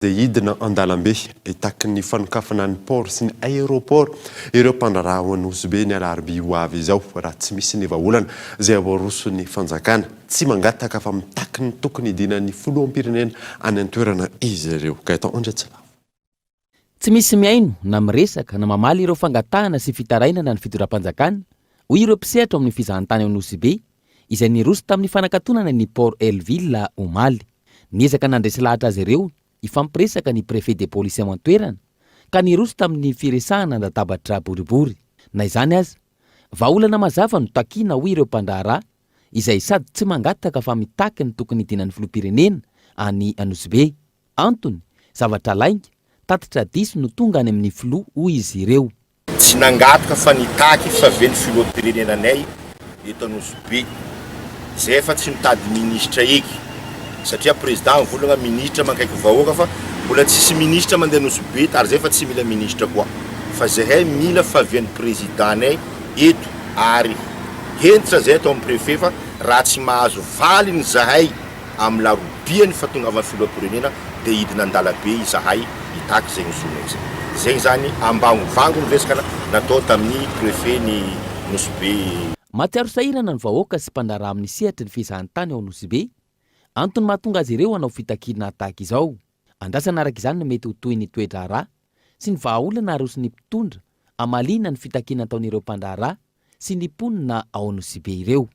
Dia hidina an-dalambe itaky ny fanokafana ny port sy ny aéroport ireo mpandraraha ao Anosibe ny alarobia ho avy izao raha tsy misy ny vahaolana izay voaroson'ny fanjakana tsy mangataka fa mitaky ny tokony hidinan'ny filoham-pirenena any an-toerana izy ireo. Gaëtan Ondratsila. Tsy misy miaino na miresaka na mamaly ireo fangatahana sy fitarainana ny fitondram-panjakana hoy ireo mpisehatra amin'ny fizahantany ao Anosibe izay niroso tamin'ny fanakatonana ny port Elville omaly. Niezaka nandresy lahatra azy ireo ifampiresaka ny préfet de police ao an-toerana ka niroso tamin'ny firesahana andatabatra boribory. Na izany aza, vahaolana mazava no takiana hoy ireo mpandraharaha izay sady tsy mangataka fa mitaky ny tokony hidinan'ny filoham-pirenena any Anosibe. Antony, zavatra lainga, tatitra diso no tonga any amin'ny filoha hoy izy ireo. Tsy nangataka fa nitaky fa veny filoham-pirenenanay eto Anosibe. Zay efa tsy nitady ministra eky. Satria président volagna ministra mankaiky vahoaka fa mbola tsisy ministra mandeha Anosibe ary zay fa tsy mila ministra koa. Fa zahay mila fa vian'ny présidentanay eto ary hentitra zay atao amin'ny préfet fa raha tsy mahazo valiny zahay amin'ny larobiany fahatongavan'ny filoham-pirenena dia hidina an-dalambe izahay hitaky zay nisonay zay. Zay zany ambangovango ny resaka natao tamin'ny préfet ny Anosibe. Matsiaro sahirana ny vahoaka sy mpandraraha amin'ny sehatra ny fizahantany ao Anosibe. Antony mahatonga azy ireo hanao fitakiana tahaka izao. Andrasana araka izany no mety ho toy ny toe-draharaha sy ny vahaolana arosy ny mpitondra amaliana ny fitakiana ataon'ireo mpandraharaha sy ny mponina ao Anosibe ireo.